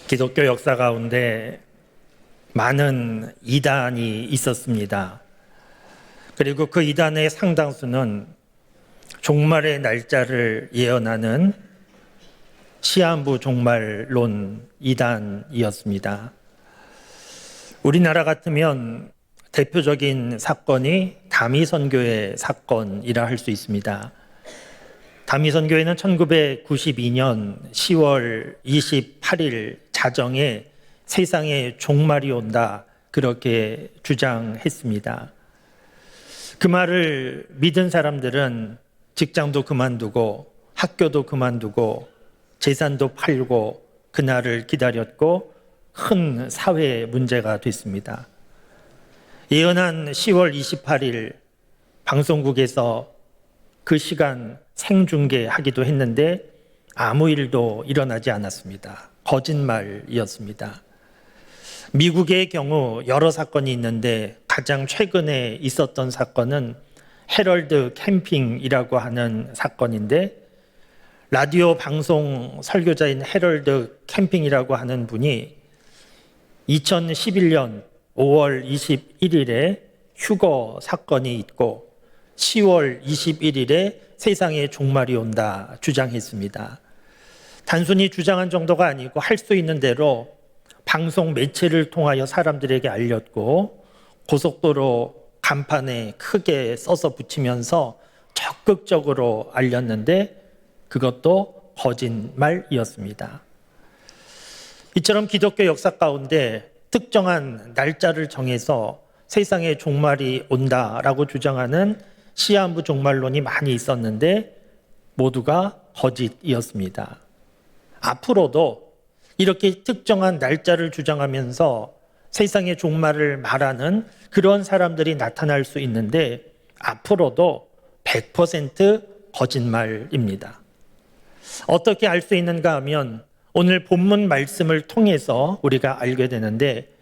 기독교 역사 가운데 많은 이단이 있었습니다. 그리고 그 이단의 상당수는 종말의 날짜를 예언하는 시한부 종말론 이단이었습니다. 우리나라 같으면 대표적인 사건이 다미선교회 사건이라 할 수 있습니다. 다미선교회는 1992년 10월 28일 자정에 세상에 종말이 온다 그렇게 주장했습니다. 그 말을 믿은 사람들은 직장도 그만두고 학교도 그만두고 재산도 팔고 그날을 기다렸고 큰 사회 문제가 됐습니다. 예언한 10월 28일 방송국에서 그 시간 생중계하기도 했는데 아무 일도 일어나지 않았습니다. 거짓말이었습니다. 미국의 경우 여러 사건이 있는데 가장 최근에 있었던 사건은 헤럴드 캠핑이라고 하는 사건인데, 라디오 방송 설교자인 헤럴드 캠핑이라고 하는 분이 2011년 5월 21일에 휴거 사건이 있고 10월 21일에 세상에 종말이 온다 주장했습니다. 단순히 주장한 정도가 아니고 할 수 있는 대로 방송 매체를 통하여 사람들에게 알렸고 고속도로 간판에 크게 써서 붙이면서 적극적으로 알렸는데 그것도 거짓말이었습니다. 이처럼 기독교 역사 가운데 특정한 날짜를 정해서 세상에 종말이 온다라고 주장하는 시한부 종말론이 많이 있었는데 모두가 거짓이었습니다. 앞으로도 이렇게 특정한 날짜를 주장하면서 세상의 종말을 말하는 그런 사람들이 나타날 수 있는데 앞으로도 100% 거짓말입니다. 어떻게 알 수 있는가 하면 오늘 본문 말씀을 통해서 우리가 알게 되는데,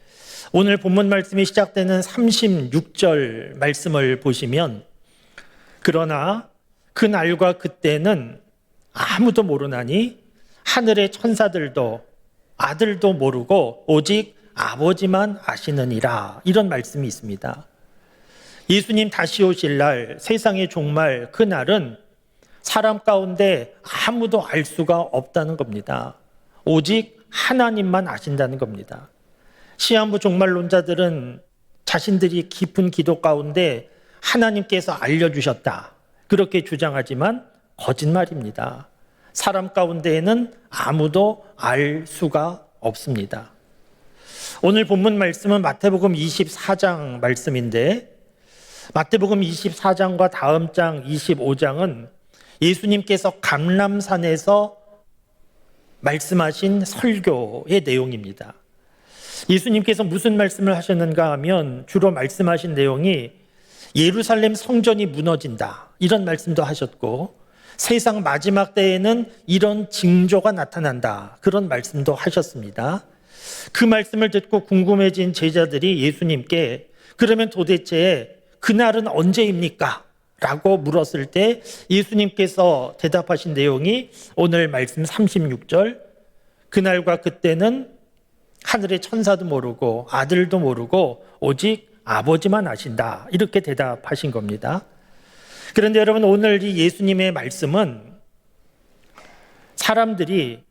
오늘 본문 말씀이 시작되는 36절 말씀을 보시면, 그러나 그날과 그때는 아무도 모르나니 하늘의 천사들도 아들도 모르고 오직 아버지만 아시느니라, 이런 말씀이 있습니다. 예수님 다시 오실 날, 세상의 종말, 그날은 사람 가운데 아무도 알 수가 없다는 겁니다. 오직 하나님만 아신다는 겁니다. 시한부 종말론자들은 자신들이 깊은 기도 가운데 하나님께서 알려주셨다 그렇게 주장하지만 거짓말입니다. 사람 가운데에는 아무도 알 수가 없습니다. 오늘 본문 말씀은 마태복음 24장 말씀인데, 마태복음 24장과 다음 장 25장은 예수님께서 감람산에서 말씀하신 설교의 내용입니다. 예수님께서 무슨 말씀을 하셨는가 하면 주로 말씀하신 내용이 예루살렘 성전이 무너진다 이런 말씀도 하셨고, 세상 마지막 때에는 이런 징조가 나타난다 그런 말씀도 하셨습니다. 그 말씀을 듣고 궁금해진 제자들이 예수님께 그러면 도대체 그날은 언제입니까? 라고 물었을 때 예수님께서 대답하신 내용이 오늘 말씀 36절, 그날과 그때는 하늘의 천사도 모르고 아들도 모르고 오직 아버지만 아신다 이렇게 대답하신 겁니다. 그런데 여러분, 오늘 이 예수님의 말씀은 사람들이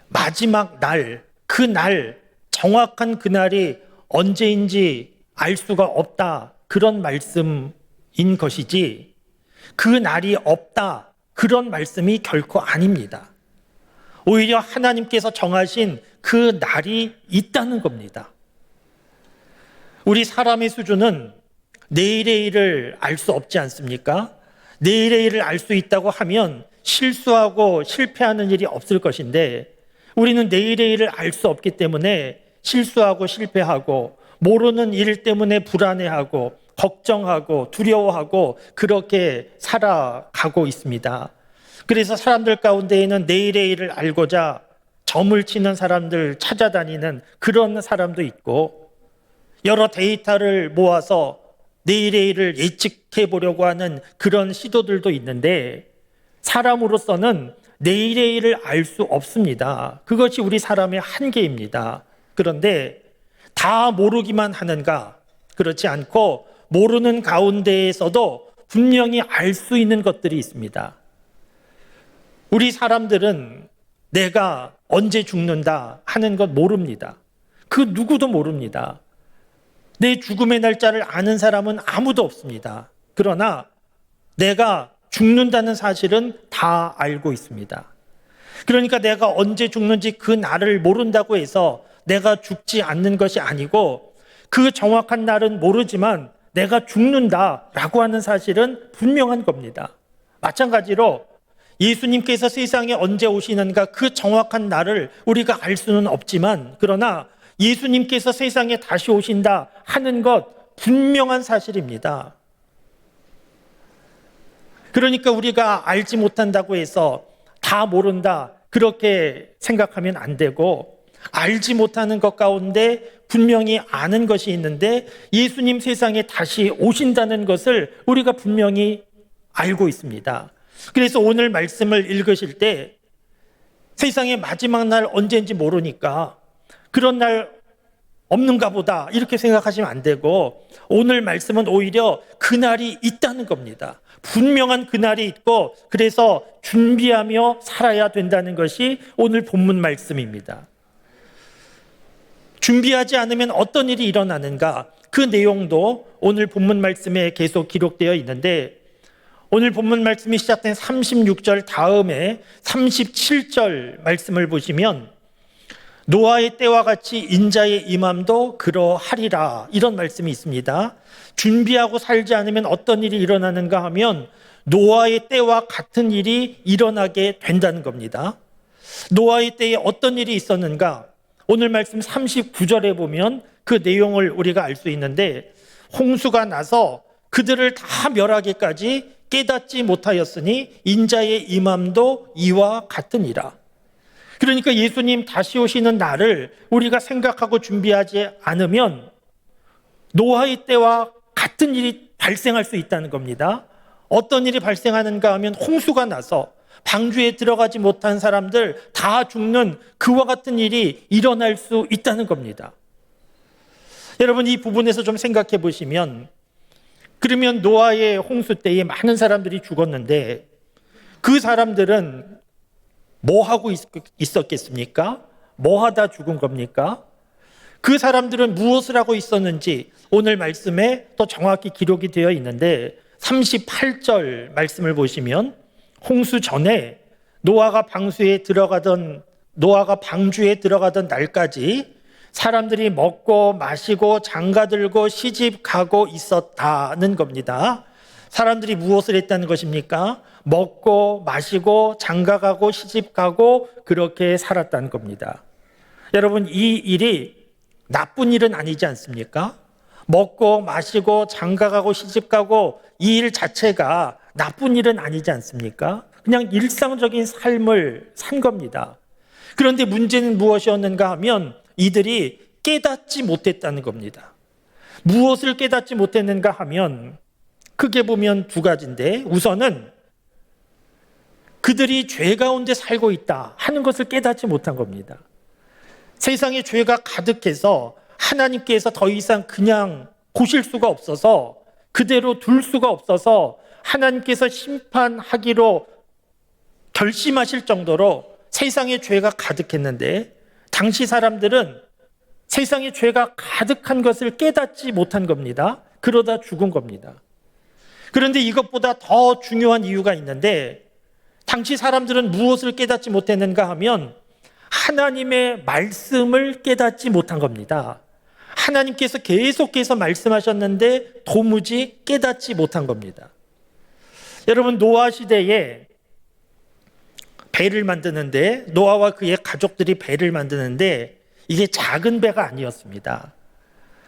마지막 날, 그날, 정확한 그날이 언제인지 알 수가 없다 그런 말씀인 것이지, 그 날이 없다 그런 말씀이 결코 아닙니다. 오히려 하나님께서 정하신 그 날이 있다는 겁니다. 우리 사람의 수준은 내일의 일을 알 수 없지 않습니까? 내일의 일을 알 수 있다고 하면 실수하고 실패하는 일이 없을 것인데, 우리는 내일의 일을 알 수 없기 때문에 실수하고 실패하고 모르는 일 때문에 불안해하고 걱정하고 두려워하고 그렇게 살아가고 있습니다. 그래서 사람들 가운데에는 내일의 일을 알고자 점을 치는 사람들 찾아다니는 그런 사람도 있고, 여러 데이터를 모아서 내일의 일을 예측해 보려고 하는 그런 시도들도 있는데, 사람으로서는 내일의 일을 알 수 없습니다. 그것이 우리 사람의 한계입니다. 그런데 다 모르기만 하는가? 그렇지 않고 모르는 가운데에서도 분명히 알 수 있는 것들이 있습니다. 우리 사람들은 내가 언제 죽는다 하는 것 모릅니다. 그 누구도 모릅니다. 내 죽음의 날짜를 아는 사람은 아무도 없습니다. 그러나 내가 죽는다는 사실은 다 알고 있습니다. 그러니까 내가 언제 죽는지 그 날을 모른다고 해서 내가 죽지 않는 것이 아니고 그 정확한 날은 모르지만 내가 죽는다라고 하는 사실은 분명한 겁니다. 마찬가지로 예수님께서 세상에 언제 오시는가 그 정확한 날을 우리가 알 수는 없지만 그러나 예수님께서 세상에 다시 오신다 하는 것 분명한 사실입니다. 그러니까 우리가 알지 못한다고 해서 다 모른다 그렇게 생각하면 안 되고 알지 못하는 것 가운데 분명히 아는 것이 있는데 예수님 세상에 다시 오신다는 것을 우리가 분명히 알고 있습니다. 그래서 오늘 말씀을 읽으실 때 세상의 마지막 날 언제인지 모르니까 그런 날 없는가 보다 이렇게 생각하시면 안 되고 오늘 말씀은 오히려 그날이 있다는 겁니다. 분명한 그날이 있고 그래서 준비하며 살아야 된다는 것이 오늘 본문 말씀입니다. 준비하지 않으면 어떤 일이 일어나는가 그 내용도 오늘 본문 말씀에 계속 기록되어 있는데 오늘 본문 말씀이 시작된 36절 다음에 37절 말씀을 보시면 노아의 때와 같이 인자의 임함도 그러하리라 이런 말씀이 있습니다. 준비하고 살지 않으면 어떤 일이 일어나는가 하면 노아의 때와 같은 일이 일어나게 된다는 겁니다. 노아의 때에 어떤 일이 있었는가? 오늘 말씀 39절에 보면 그 내용을 우리가 알 수 있는데 홍수가 나서 그들을 다 멸하기까지 깨닫지 못하였으니 인자의 임함도 이와 같으니라. 그러니까 예수님 다시 오시는 날을 우리가 생각하고 준비하지 않으면 노아의 때와 같은 일이 발생할 수 있다는 겁니다. 어떤 일이 발생하는가 하면 홍수가 나서 방주에 들어가지 못한 사람들 다 죽는 그와 같은 일이 일어날 수 있다는 겁니다. 여러분 이 부분에서 좀 생각해 보시면 그러면 노아의 홍수 때에 많은 사람들이 죽었는데 그 사람들은 뭐 하고 있었겠습니까? 뭐 하다 죽은 겁니까? 그 사람들은 무엇을 하고 있었는지 오늘 말씀에 또 정확히 기록이 되어 있는데 38절 말씀을 보시면 홍수 전에 노아가 방주에 들어가던 날까지 사람들이 먹고 마시고 장가들고 시집가고 있었다는 겁니다. 사람들이 무엇을 했다는 것입니까? 먹고 마시고 장가가고 시집가고 그렇게 살았다는 겁니다. 여러분 이 일이 나쁜 일은 아니지 않습니까? 먹고 마시고 장가가고 시집가고 이 일 자체가 나쁜 일은 아니지 않습니까? 그냥 일상적인 삶을 산 겁니다. 그런데 문제는 무엇이었는가 하면 이들이 깨닫지 못했다는 겁니다. 무엇을 깨닫지 못했는가 하면 크게 보면 두 가지인데 우선은 그들이 죄 가운데 살고 있다 하는 것을 깨닫지 못한 겁니다. 세상에 죄가 가득해서 하나님께서 더 이상 그냥 보실 수가 없어서 그대로 둘 수가 없어서 하나님께서 심판하기로 결심하실 정도로 세상에 죄가 가득했는데 당시 사람들은 세상에 죄가 가득한 것을 깨닫지 못한 겁니다. 그러다 죽은 겁니다. 그런데 이것보다 더 중요한 이유가 있는데 당시 사람들은 무엇을 깨닫지 못했는가 하면 하나님의 말씀을 깨닫지 못한 겁니다. 하나님께서 계속해서 말씀하셨는데 도무지 깨닫지 못한 겁니다. 여러분 노아 시대에 배를 만드는데 노아와 그의 가족들이 배를 만드는데 이게 작은 배가 아니었습니다.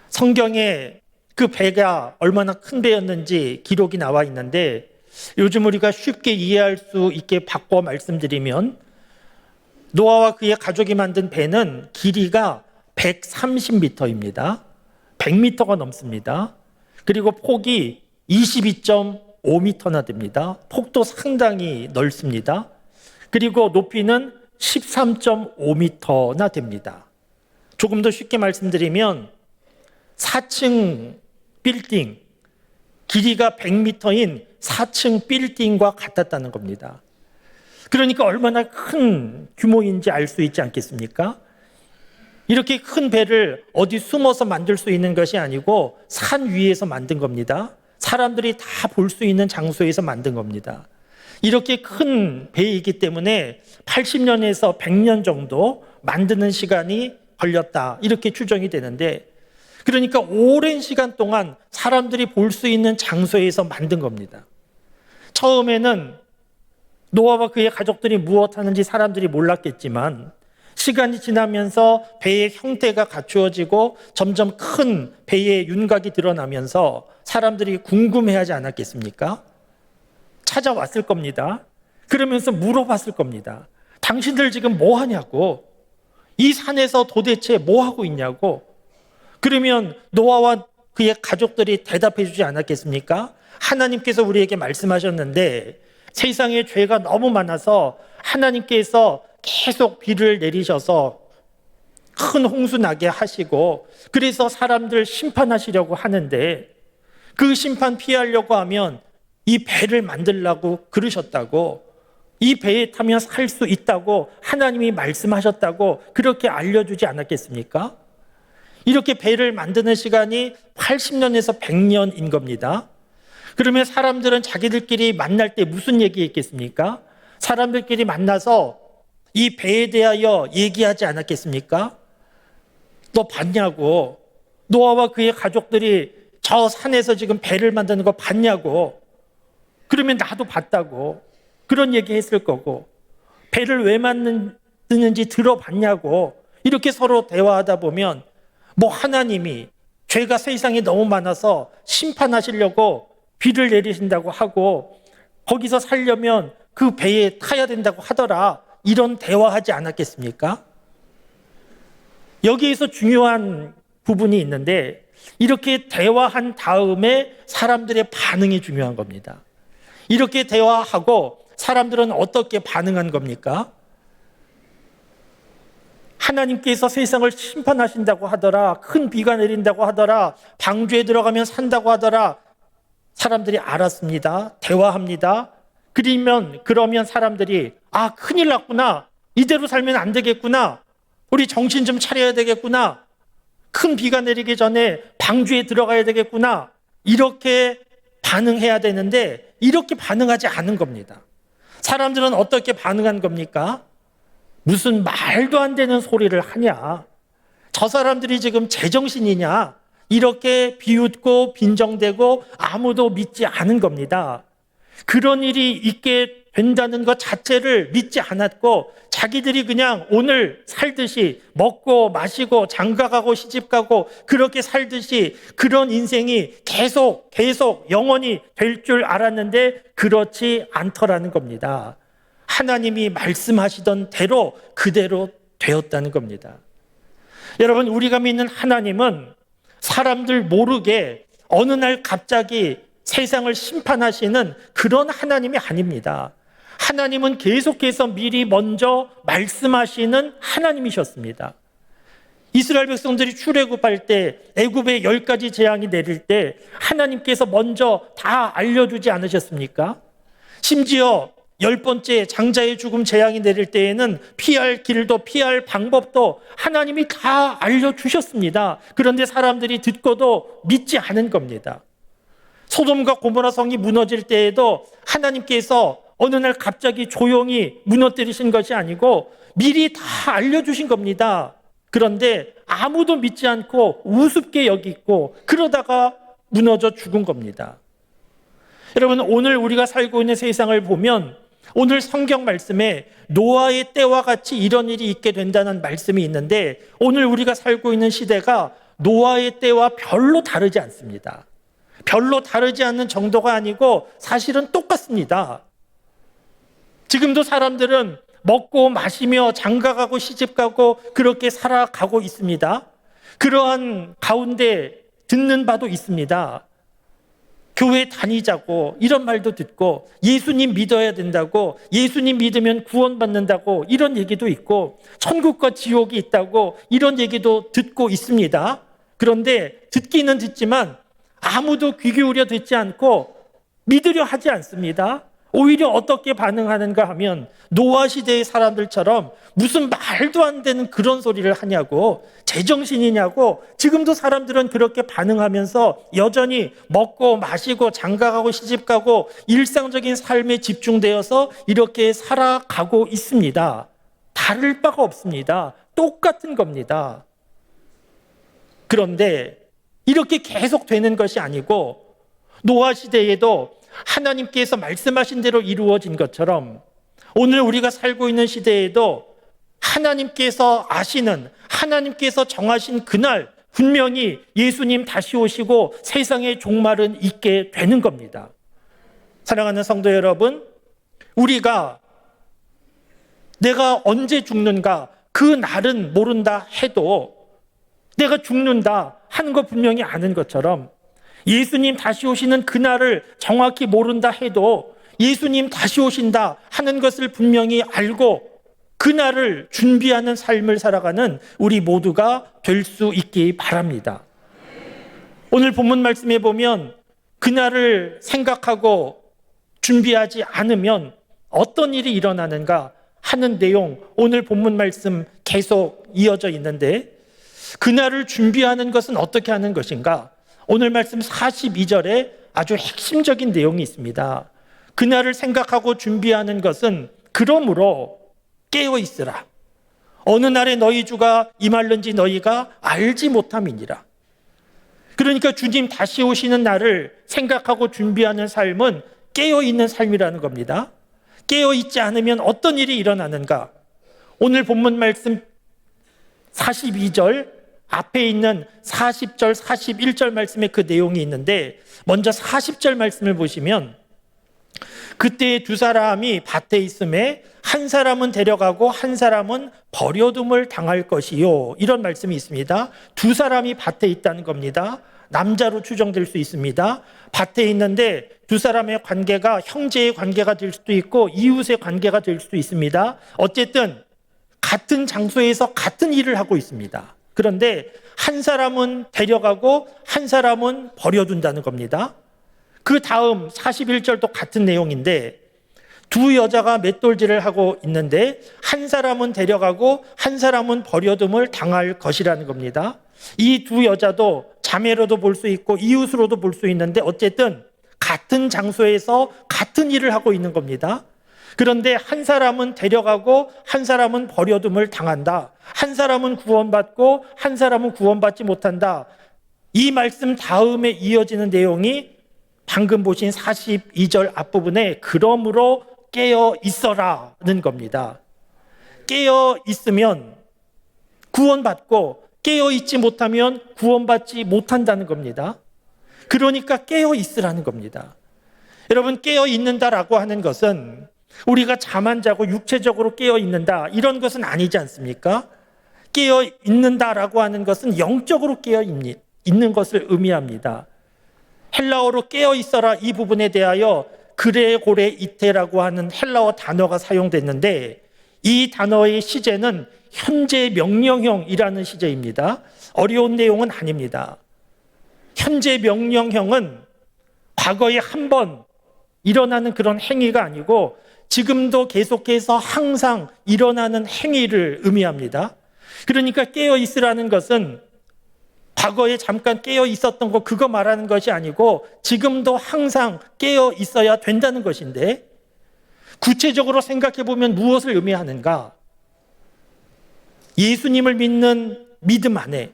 성경에 그 배가 얼마나 큰 배였는지 기록이 나와 있는데 요즘 우리가 쉽게 이해할 수 있게 바꿔 말씀드리면 노아와 그의 가족이 만든 배는 길이가 130m입니다. 100m가 넘습니다. 그리고 폭이 22.5m나 됩니다. 폭도 상당히 넓습니다. 그리고 높이는 13.5m나 됩니다. 조금 더 쉽게 말씀드리면 4층 빌딩, 길이가 100m인 4층 빌딩과 같았다는 겁니다. 그러니까 얼마나 큰 규모인지 알 수 있지 않겠습니까? 이렇게 큰 배를 어디 숨어서 만들 수 있는 것이 아니고 산 위에서 만든 겁니다. 사람들이 다 볼 수 있는 장소에서 만든 겁니다. 이렇게 큰 배이기 때문에 80년에서 100년 정도 만드는 시간이 걸렸다, 이렇게 추정이 되는데, 그러니까 오랜 시간 동안 사람들이 볼 수 있는 장소에서 만든 겁니다. 처음에는 노아와 그의 가족들이 무엇 하는지 사람들이 몰랐겠지만 시간이 지나면서 배의 형태가 갖추어지고 점점 큰 배의 윤곽이 드러나면서 사람들이 궁금해하지 않았겠습니까? 찾아왔을 겁니다. 그러면서 물어봤을 겁니다. 당신들 지금 뭐 하냐고, 이 산에서 도대체 뭐 하고 있냐고. 그러면 노아와 그의 가족들이 대답해 주지 않았겠습니까? 하나님께서 우리에게 말씀하셨는데 세상에 죄가 너무 많아서 하나님께서 계속 비를 내리셔서 큰 홍수 나게 하시고, 그래서 사람들 심판하시려고 하는데 그 심판 피하려고 하면 이 배를 만들라고 그러셨다고, 이 배에 타면 살 수 있다고 하나님이 말씀하셨다고 그렇게 알려주지 않았겠습니까? 이렇게 배를 만드는 시간이 80년에서 100년인 겁니다. 그러면 사람들은 자기들끼리 만날 때 무슨 얘기했겠습니까? 사람들끼리 만나서 이 배에 대하여 얘기하지 않았겠습니까? 너 봤냐고, 노아와 그의 가족들이 저 산에서 지금 배를 만드는 거 봤냐고. 그러면 나도 봤다고 그런 얘기 했을 거고, 배를 왜 만드는지 들어봤냐고. 이렇게 서로 대화하다 보면 뭐 하나님이 죄가 세상에 너무 많아서 심판하시려고 비를 내리신다고 하고 거기서 살려면 그 배에 타야 된다고 하더라, 이런 대화하지 않았겠습니까? 여기에서 중요한 부분이 있는데, 이렇게 대화한 다음에 사람들의 반응이 중요한 겁니다. 이렇게 대화하고 사람들은 어떻게 반응한 겁니까? 하나님께서 세상을 심판하신다고 하더라, 큰 비가 내린다고 하더라, 방주에 들어가면 산다고 하더라. 사람들이 알았습니다. 대화합니다. 그러면 사람들이 큰일 났구나, 이대로 살면 안 되겠구나, 우리 정신 좀 차려야 되겠구나, 큰 비가 내리기 전에 방주에 들어가야 되겠구나, 이렇게 반응해야 되는데 이렇게 반응하지 않은 겁니다. 사람들은 어떻게 반응한 겁니까? 무슨 말도 안 되는 소리를 하냐, 저 사람들이 지금 제정신이냐, 이렇게 비웃고 빈정대고 아무도 믿지 않은 겁니다. 그런 일이 있게 된다는 것 자체를 믿지 않았고, 자기들이 그냥 오늘 살듯이 먹고 마시고 장가가고 시집가고 그렇게 살듯이 그런 인생이 계속 영원히 될 줄 알았는데 그렇지 않더라는 겁니다. 하나님이 말씀하시던 대로 그대로 되었다는 겁니다. 여러분, 우리가 믿는 하나님은 사람들 모르게 어느 날 갑자기 세상을 심판하시는 그런 하나님이 아닙니다. 하나님은 계속해서 미리 먼저 말씀하시는 하나님이셨습니다. 이스라엘 백성들이 출애굽할 때 애굽에 10가지 재앙이 내릴 때 하나님께서 먼저 다 알려주지 않으셨습니까? 심지어 10번째 장자의 죽음 재앙이 내릴 때에는 피할 길도 피할 방법도 하나님이 다 알려주셨습니다. 그런데 사람들이 듣고도 믿지 않은 겁니다. 소돔과 고모라 성이 무너질 때에도 하나님께서 어느 날 갑자기 조용히 무너뜨리신 것이 아니고 미리 다 알려주신 겁니다. 그런데 아무도 믿지 않고 우습게 여기고 그러다가 무너져 죽은 겁니다. 여러분, 오늘 우리가 살고 있는 세상을 보면 오늘 성경 말씀에 노아의 때와 같이 이런 일이 있게 된다는 말씀이 있는데, 오늘 우리가 살고 있는 시대가 노아의 때와 별로 다르지 않습니다. 별로 다르지 않는 정도가 아니고 사실은 똑같습니다. 지금도 사람들은 먹고 마시며 장가가고 시집가고 그렇게 살아가고 있습니다. 그러한 가운데 듣는 바도 있습니다. 교회 다니자고 이런 말도 듣고, 예수님 믿어야 된다고, 예수님 믿으면 구원받는다고 이런 얘기도 있고, 천국과 지옥이 있다고 이런 얘기도 듣고 있습니다. 그런데 듣기는 듣지만 아무도 귀 기울여 듣지 않고 믿으려 하지 않습니다. 오히려 어떻게 반응하는가 하면 노아 시대의 사람들처럼 무슨 말도 안 되는 그런 소리를 하냐고, 제정신이냐고. 지금도 사람들은 그렇게 반응하면서 여전히 먹고 마시고 장가가고 시집가고 일상적인 삶에 집중되어서 이렇게 살아가고 있습니다. 다를 바가 없습니다. 똑같은 겁니다. 그런데 이렇게 계속 되는 것이 아니고, 노아 시대에도 하나님께서 말씀하신 대로 이루어진 것처럼 오늘 우리가 살고 있는 시대에도 하나님께서 아시는, 하나님께서 정하신 그날 분명히 예수님 다시 오시고 세상의 종말은 있게 되는 겁니다. 사랑하는 성도 여러분, 우리가 내가 언제 죽는가 그 날은 모른다 해도 내가 죽는다 하는 거 분명히 아는 것처럼, 예수님 다시 오시는 그날을 정확히 모른다 해도 예수님 다시 오신다 하는 것을 분명히 알고 그날을 준비하는 삶을 살아가는 우리 모두가 될 수 있기 바랍니다. 오늘 본문 말씀에 보면 그날을 생각하고 준비하지 않으면 어떤 일이 일어나는가 하는 내용, 오늘 본문 말씀 계속 이어져 있는데, 그날을 준비하는 것은 어떻게 하는 것인가? 오늘 말씀 42절에 아주 핵심적인 내용이 있습니다. 그날을 생각하고 준비하는 것은 그러므로 깨어 있으라. 어느 날에 너희 주가 임할는지 너희가 알지 못함이니라. 그러니까 주님 다시 오시는 날을 생각하고 준비하는 삶은 깨어 있는 삶이라는 겁니다. 깨어 있지 않으면 어떤 일이 일어나는가? 오늘 본문 말씀 42절 앞에 있는 40절, 41절 말씀에 그 내용이 있는데, 먼저 40절 말씀을 보시면, 그때 두 사람이 밭에 있음에 한 사람은 데려가고 한 사람은 버려둠을 당할 것이요, 이런 말씀이 있습니다. 두 사람이 밭에 있다는 겁니다. 남자로 추정될 수 있습니다. 밭에 있는데 두 사람의 관계가 형제의 관계가 될 수도 있고 이웃의 관계가 될 수도 있습니다. 어쨌든 같은 장소에서 같은 일을 하고 있습니다. 그런데 한 사람은 데려가고 한 사람은 버려둔다는 겁니다. 그 다음 41절도 같은 내용인데, 두 여자가 맷돌질을 하고 있는데 한 사람은 데려가고 한 사람은 버려둠을 당할 것이라는 겁니다. 이 두 여자도 자매로도 볼 수 있고 이웃으로도 볼 수 있는데 어쨌든 같은 장소에서 같은 일을 하고 있는 겁니다. 그런데 한 사람은 데려가고 한 사람은 버려둠을 당한다. 한 사람은 구원받고 한 사람은 구원받지 못한다. 이 말씀 다음에 이어지는 내용이 방금 보신 42절 앞부분에 그러므로 깨어 있어라는 겁니다. 깨어 있으면 구원받고 깨어 있지 못하면 구원받지 못한다는 겁니다. 그러니까 깨어 있으라는 겁니다. 여러분, 깨어 있는다라고 하는 것은 우리가 잠 안 자고 육체적으로 깨어 있는다 이런 것은 아니지 않습니까? 깨어 있는다라고 하는 것은 영적으로 깨어 있는 것을 의미합니다. 헬라어로 깨어 있어라 이 부분에 대하여 그레고레 이테라고 하는 헬라어 단어가 사용됐는데, 이 단어의 시제는 현재 명령형이라는 시제입니다. 어려운 내용은 아닙니다. 현재 명령형은 과거에 한 번 일어나는 그런 행위가 아니고 지금도 계속해서 항상 일어나는 행위를 의미합니다. 그러니까 깨어 있으라는 것은 과거에 잠깐 깨어 있었던 거 그거 말하는 것이 아니고 지금도 항상 깨어 있어야 된다는 것인데, 구체적으로 생각해 보면 무엇을 의미하는가? 예수님을 믿는 믿음 안에,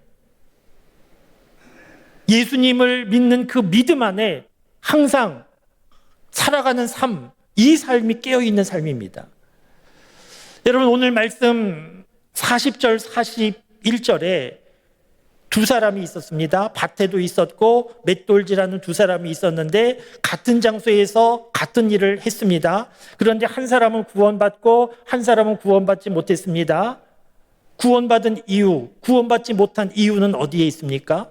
예수님을 믿는 그 믿음 안에 항상 살아가는 삶, 이 삶이 깨어있는 삶입니다. 여러분, 오늘 말씀 40절, 41절에 두 사람이 있었습니다. 밭에도 있었고 맷돌질하는 두 사람이 있었는데 같은 장소에서 같은 일을 했습니다. 그런데 한 사람은 구원받고 한 사람은 구원받지 못했습니다. 구원받은 이유, 구원받지 못한 이유는 어디에 있습니까?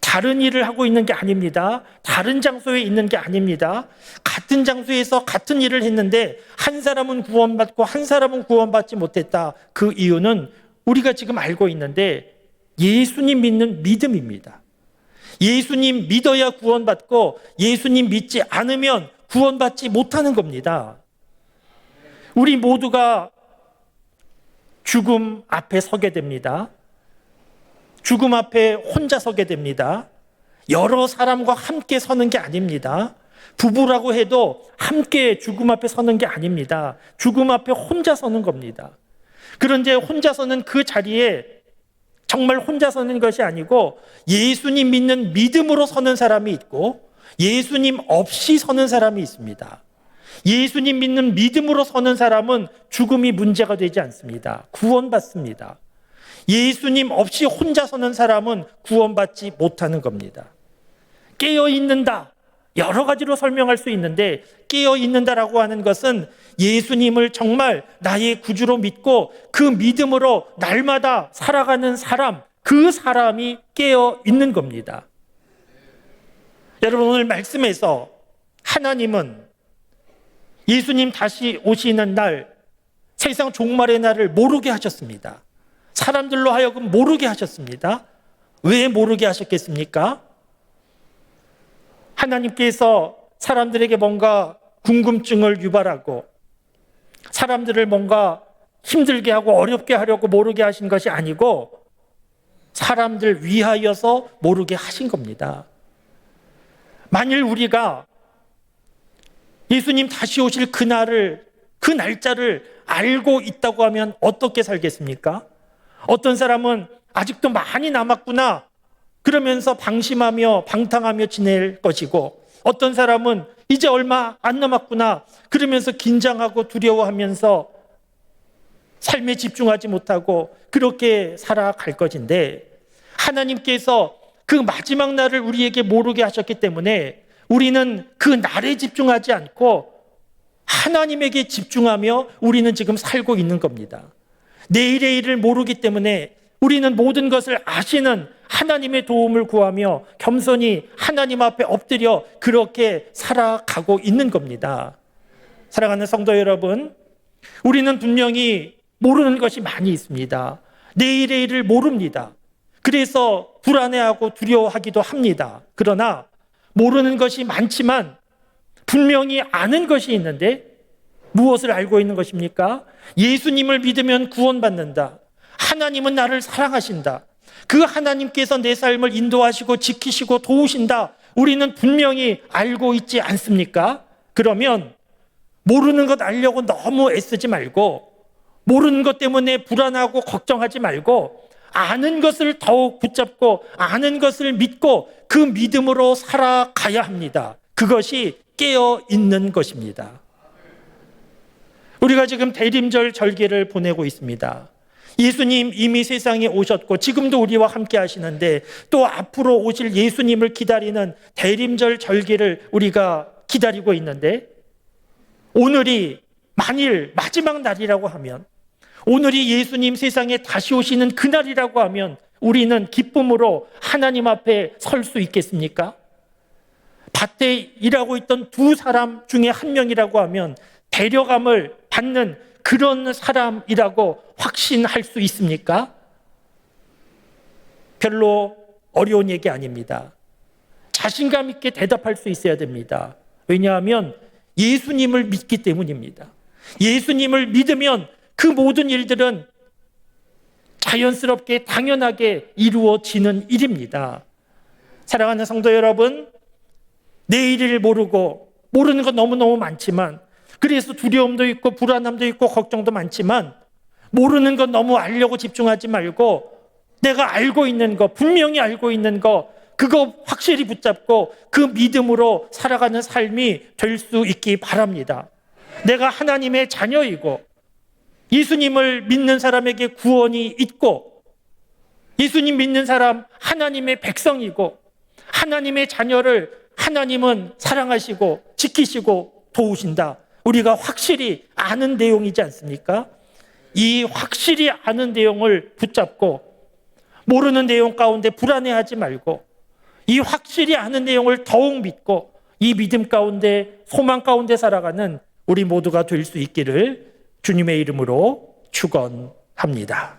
다른 일을 하고 있는 게 아닙니다. 다른 장소에 있는 게 아닙니다. 같은 장소에서 같은 일을 했는데 한 사람은 구원받고 한 사람은 구원받지 못했다. 그 이유는 우리가 지금 알고 있는데 예수님 믿는 믿음입니다. 예수님 믿어야 구원받고 예수님 믿지 않으면 구원받지 못하는 겁니다. 우리 모두가 죽음 앞에 서게 됩니다. 죽음 앞에 혼자 서게 됩니다. 여러 사람과 함께 서는 게 아닙니다. 부부라고 해도 함께 죽음 앞에 서는 게 아닙니다. 죽음 앞에 혼자 서는 겁니다. 그런데 혼자 서는 그 자리에 정말 혼자 서는 것이 아니고 예수님 믿는 믿음으로 서는 사람이 있고 예수님 없이 서는 사람이 있습니다. 예수님 믿는 믿음으로 서는 사람은 죽음이 문제가 되지 않습니다. 구원받습니다. 예수님 없이 혼자 서는 사람은 구원받지 못하는 겁니다. 깨어있는다. 여러 가지로 설명할 수 있는데 깨어있는다라고 하는 것은 예수님을 정말 나의 구주로 믿고 그 믿음으로 날마다 살아가는 사람, 그 사람이 깨어있는 겁니다. 여러분, 오늘 말씀에서 하나님은 예수님 다시 오시는 날, 세상 종말의 날을 모르게 하셨습니다. 사람들로 하여금 모르게 하셨습니다. 왜 모르게 하셨겠습니까? 하나님께서 사람들에게 뭔가 궁금증을 유발하고 사람들을 뭔가 힘들게 하고 어렵게 하려고 모르게 하신 것이 아니고 사람들 위하여서 모르게 하신 겁니다. 만일 우리가 예수님 다시 오실 그 날짜를 알고 있다고 하면 어떻게 살겠습니까? 어떤 사람은 아직도 많이 남았구나 그러면서 방심하며 방탕하며 지낼 것이고 어떤 사람은 이제 얼마 안 남았구나 그러면서 긴장하고 두려워하면서 삶에 집중하지 못하고 그렇게 살아갈 것인데 하나님께서 그 마지막 날을 우리에게 모르게 하셨기 때문에 우리는 그 날에 집중하지 않고 하나님에게 집중하며 우리는 지금 살고 있는 겁니다. 내일의 일을 모르기 때문에 우리는 모든 것을 아시는 하나님의 도움을 구하며 겸손히 하나님 앞에 엎드려 그렇게 살아가고 있는 겁니다. 사랑하는 성도 여러분, 우리는 분명히 모르는 것이 많이 있습니다. 내일의 일을 모릅니다. 그래서 불안해하고 두려워하기도 합니다. 그러나 모르는 것이 많지만 분명히 아는 것이 있는데 무엇을 알고 있는 것입니까? 예수님을 믿으면 구원받는다. 하나님은 나를 사랑하신다. 그 하나님께서 내 삶을 인도하시고 지키시고 도우신다. 우리는 분명히 알고 있지 않습니까? 그러면 모르는 것 알려고 너무 애쓰지 말고 모르는 것 때문에 불안하고 걱정하지 말고 아는 것을 더욱 붙잡고 아는 것을 믿고 그 믿음으로 살아가야 합니다. 그것이 깨어 있는 것입니다. 우리가 지금 대림절 절기를 보내고 있습니다. 예수님 이미 세상에 오셨고 지금도 우리와 함께 하시는데 또 앞으로 오실 예수님을 기다리는 대림절 절기를 우리가 기다리고 있는데 오늘이 만일 마지막 날이라고 하면 오늘이 예수님 세상에 다시 오시는 그날이라고 하면 우리는 기쁨으로 하나님 앞에 설 수 있겠습니까? 밭에 일하고 있던 두 사람 중에 한 명이라고 하면 데려감을 받는 그런 사람이라고 확신할 수 있습니까? 별로 어려운 얘기 아닙니다. 자신감 있게 대답할 수 있어야 됩니다. 왜냐하면 예수님을 믿기 때문입니다. 예수님을 믿으면 그 모든 일들은 자연스럽게 당연하게 이루어지는 일입니다. 사랑하는 성도 여러분, 내일을 모르고 모르는 건 너무너무 많지만 그래서 두려움도 있고 불안함도 있고 걱정도 많지만 모르는 건 너무 알려고 집중하지 말고 내가 알고 있는 거, 분명히 알고 있는 거 그거 확실히 붙잡고 그 믿음으로 살아가는 삶이 될 수 있기 바랍니다. 내가 하나님의 자녀이고 예수님을 믿는 사람에게 구원이 있고 예수님 믿는 사람 하나님의 백성이고 하나님의 자녀를 하나님은 사랑하시고 지키시고 도우신다. 우리가 확실히 아는 내용이지 않습니까? 이 확실히 아는 내용을 붙잡고 모르는 내용 가운데 불안해하지 말고 이 확실히 아는 내용을 더욱 믿고 이 믿음 가운데 소망 가운데 살아가는 우리 모두가 될 수 있기를 주님의 이름으로 축원합니다.